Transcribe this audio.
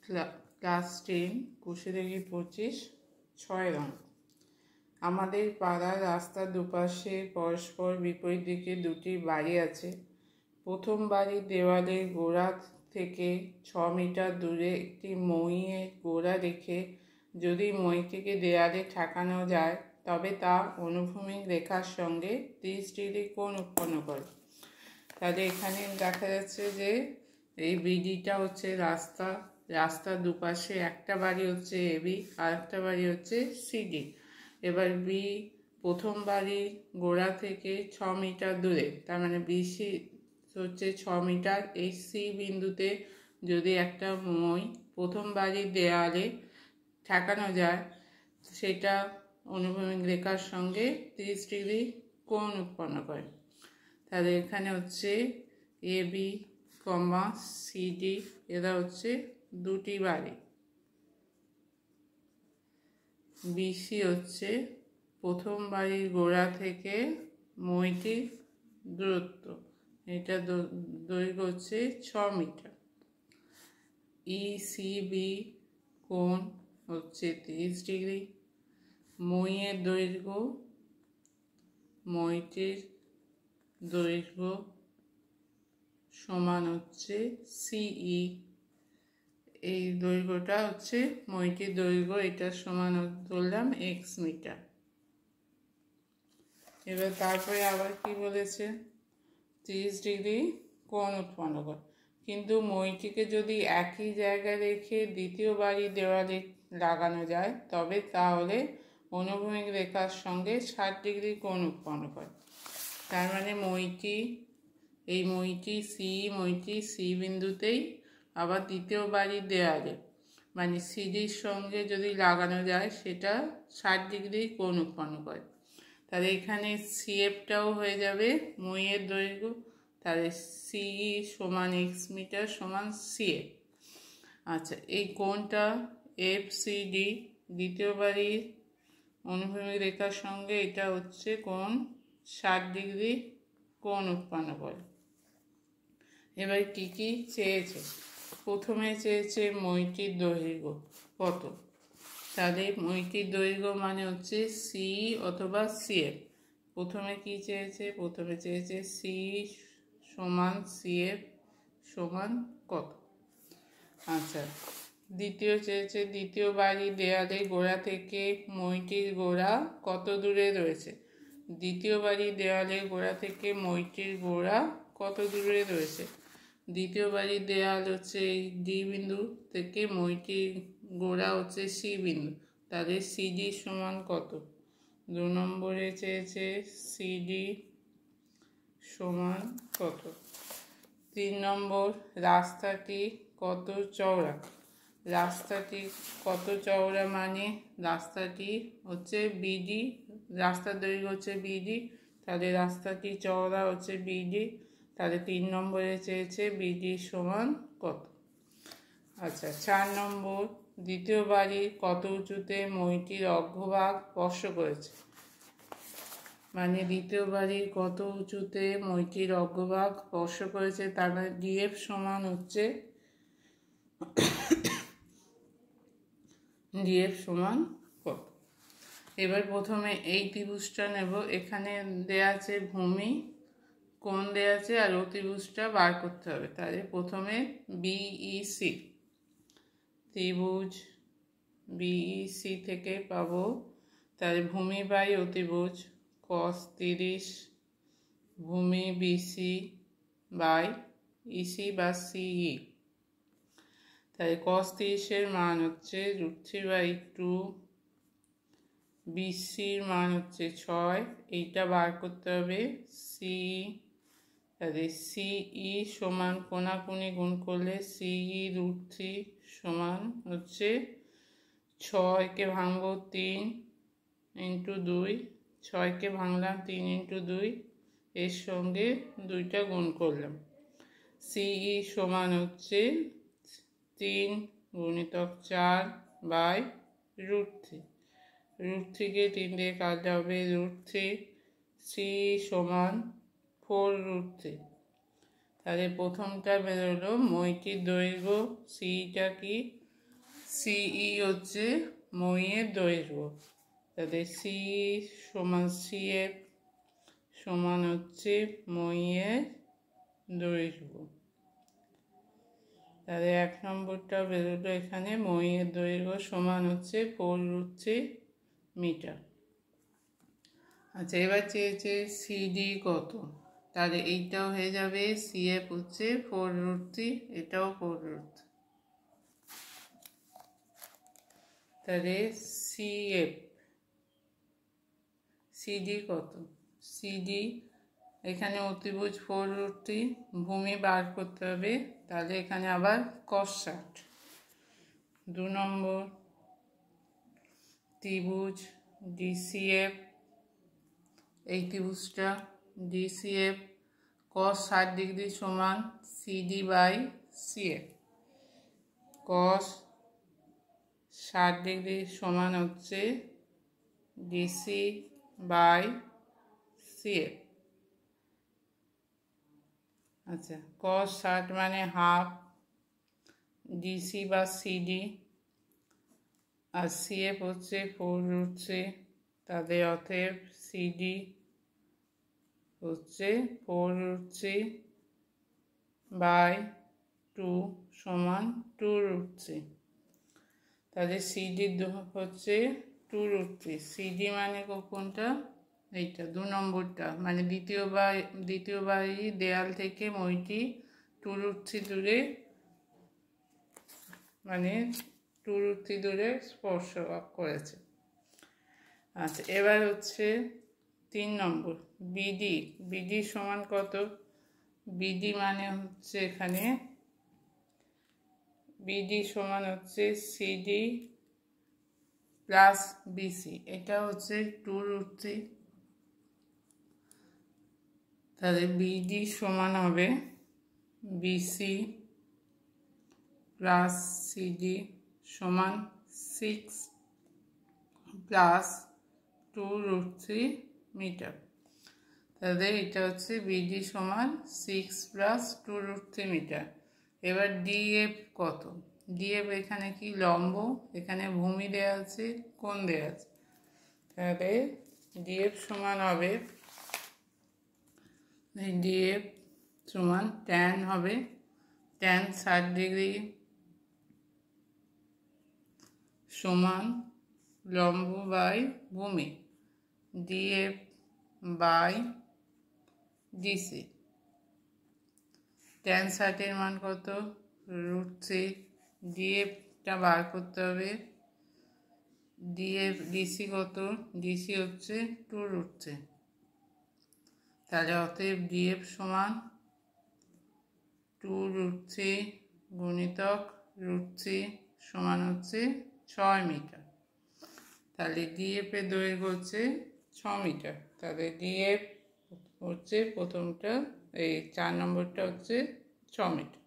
Class 10 22-25 6 রঙ। আমাদের পাড়ার রাস্তার দুপাশে পরস্পর বিপরীত দিকে দুটি বাড়ি আছে। প্রথম বাড়ির দেওয়ালের গোড়া থেকে 6 মিটার দূরে একটি মইয়ের গোড়া রেখে যদি মইটিকে দেয়ালে ঠেকানো যায় তবে তা অনুভূমিক রেখার সঙ্গে 30 ডিগ্রি কোণ উৎপন্ন করে। তাহলে এখানে দেখা যাচ্ছে যে এই বিডিটা হচ্ছে রাস্তার দুপাশে একটা বাড়ি হচ্ছে এবি আর একটা বাড়ি হচ্ছে সিডি। এবার বি প্রথম বাড়ির গোড়া থেকে 6 মিটার দূরে, তার মানে বিসি হচ্ছে 6 মিটার। এই সি বিন্দুতে যদি একটা মই প্রথম বাড়ির দেয়ালে ঠেকানো যায় সেটা অনুভূমিক রেখার সঙ্গে 30 ডিগ্রি কোণ উৎপন্ন করে। তাহলে এখানে হচ্ছে এবি সিডি এরা হচ্ছে দুটি বাড়ি। বিসি হচ্ছে প্রথম বাড়ির গোড়া থেকে মইটির দূরত্ব, এটা দৈর্ঘ্য হচ্ছে 6 মিটার। ইসিবি কোণ হচ্ছে 30 ডিগ্রি। মইয়ের দৈর্ঘ্য, মইটির দৈর্ঘ্য সমান হচ্ছে সিই। এই দৈর্ঘ্যটা হচ্ছে মইটির দৈর্ঘ্য, এটা সমান ধরলাম x মিটার। এবার তারপরে আবার কি বলেছে, 30 ডিগ্রি কোণ উৎপন্ন করে। কিন্তু মইটিকে যদি একই জায়গায় রেখে দ্বিতীয় বাড়ির দেওয়ালে লাগানো যায় তবে তাহলে অনুভূমিক রেখার সঙ্গে 60 ডিগ্রি কোণ উৎপন্ন করে। তার মানে মইটি সি বিন্দুতেই আবার দ্বিতীয় বাড়ির দেওয়ালে মানে সিডির সঙ্গে যদি লাগানো যায় সেটা 60 ডিগ্রি কোণ উৎপন্ন করে। তাহলে এখানে সিএফটাও হয়ে যাবে মইয়ের দৈর্ঘ্য, তাহলে সিই সমান x মিটার সমান সিএফ। আচ্ছা, এই কোণটা এফসিডি দ্বিতীয় বাড়ির অনুভূমিক রেখার সঙ্গে এটা হচ্ছে কোণ 60 ডিগ্রি কোণ উৎপন্ন করে। এবার কি কি চেয়েছে, প্রথমে চেয়েছে মইটির দৈর্ঘ্য কত। তাহলে মইটির দৈর্ঘ্য মানে হচ্ছে সি অথবা সিএফ। প্রথমে কি চেয়েছে, প্রথমে চেয়েছে সি সমান সিএফ সমান কত। আচ্ছা, দ্বিতীয় চেয়েছে দ্বিতীয় বাড়ির দেয়ালে গোড়া থেকে মইটির গোড়া কত দূরে রয়েছে। দ্বিতীয় বাড়ির দেওয়ালের গোড়া থেকে মইটির গোড়া কত দূরে রয়েছে। দ্বিতীয় বাড়ির দেয়াল হচ্ছে এই ডি বিন্দু থেকে মইটির গোড়া হচ্ছে সি বিন্দু, তাদের সিডি সমান কত। 2 নম্বরে চেয়েছে সিডি সমান কত। 3 নম্বর রাস্তাটি কত চওড়া। রাস্তাটি কত চওড়া মানে রাস্তাটি হচ্ছে বিডি, রাস্তার দৈর্ঘ্য হচ্ছে বিডি, তাহলে রাস্তাটি চওড়া হচ্ছে বিডি। তাহলে 3 নম্বরে চেয়েছে বিডি সমান কত। আচ্ছা, 4 নম্বর দ্বিতীয় বাড়ির কত উঁচুতে মইটির অগ্রভাগ স্পর্শ করেছে, মানে দ্বিতীয় বাড়ির কত উঁচুতে মইটির অগ্রভাগ স্পর্শ করেছে, তার মানে ডিএফ সমান হচ্ছে ডিএফ সমান কত। এবার প্রথমে এই ত্রিভুজটা নেব, এখানে দেয়া আছে ভূমি, কোণ দেয়া আছে আর অতিভুজটা বার করতে হবে। তাহলে প্রথমে বিইসি, ত্রিভুজ বিইসি থেকে পাবো তাহলে ভূমি বাই অতিভুজ cos 30 ভূমি বিসি বাই ইসি বা সিই। তাহলে cos 30 মান হচ্ছে √3/2, বিসির মান হচ্ছে 6, এইটা বার করতে হবে সিই। তাহলে সিই সমান কোণাকুণি গুণ করলে সিই √3 সমান হচ্ছে 6কে ভাঙবো 3 × 2, 6কে ভাঙলাম 3 × 2, এর সঙ্গে 2টা গুণ করলাম। সিই সমান হচ্ছে 3 × 4/√3, √3কে 3 দিয়ে কাটলে হবে √3, সিই সমান 4√3। তাহলে প্রথমটা বেরোলো মইটির দৈর্ঘ্য, সিইটা কি সিই হচ্ছে মইয়ের দৈর্ঘ্য, তাহলে সিই সমান সিএফ সমান হচ্ছে মইয়ের দৈর্ঘ্য। তাহলে 1 নম্বরটা বেরোলো এখানে, মইয়ের দৈর্ঘ্য সমান হচ্ছে 4√3 মিটার। আচ্ছা, এবার চেয়েছে সিডি কত, তাহলে এইটাও হয়ে যাবে সিএফ হচ্ছে 4√3, এটাও 4√3। তাহলে সিএফ সিডি কত, সিডি এখানে অতিভুজ 4√3, ভূমি বার করতে হবে, তাহলে এখানে আবার cos 60। 2 নম্বর ত্রিভুজ ডিসিএফ, এই ত্রিভুজটা ডিসিএফ cos 60 ডিগ্রি সমান CD by CF. cos 60 degree সমান হচ্ছে ডিসি বাই সিএফ। আচ্ছা, cos 60 মানে হাফ ডিসি বা সিডি, আর সিএফ হচ্ছে 4√3, তাদের অতএব সিডি হচ্ছে 4√3 বাই 2 সমান 2√3। তাহলে সিডির হচ্ছে 2√3। সিডি মানে কোনটা, এইটা 2 নম্বরটা, মানে দ্বিতীয়বারই দেয়াল থেকে মইটি 2√3 দূরে, মানে 2√3 দূরে স্পর্শ করেছে। আচ্ছা, এবার হচ্ছে 3 নম্বর বিডি। বিডি সমান কত, বিডি মানে হচ্ছে এখানে বিডি সমান হচ্ছে সিডি প্লাস বিসি, এটা হচ্ছে 2√3। তাহলে বিডি সমান হবে বিসি প্লাস সিডি সমান 6 প্লাস 2√3 মিটার। তাহলে এটা হচ্ছে বিডি সমান 6 প্লাস 2√3 মিটার। এবার ডিএফ কত, ডিএফ এখানে কি লম্ব, এখানে ভূমি দেওয়া আছে, কোণ দেওয়া আছে, তাহলে ডিএফ সমান হবে, ডিএফ সমান ট্যান হবে, ট্যান 60 ডিগ্রি সমান লম্ব বাই ভূমি, ডিএফ বাই ডিসি। ট্যান 60 মান কত, √3, ডিএফটা বার করতে হবে, ডিএফ ডিসি কত, ডিসি হচ্ছে 2√3, তাহলে অতএব ডিএফ সমান 2√3 গুণিতক √3 সমান হচ্ছে 6 মিটার। তাহলে ডিএফ এর দৈর্ঘ্য হচ্ছে 6 মিটার। তাহলে ডিএফ হচ্ছে প্রথমটা, এই 4 নম্বরটা হচ্ছে 6 মিটার।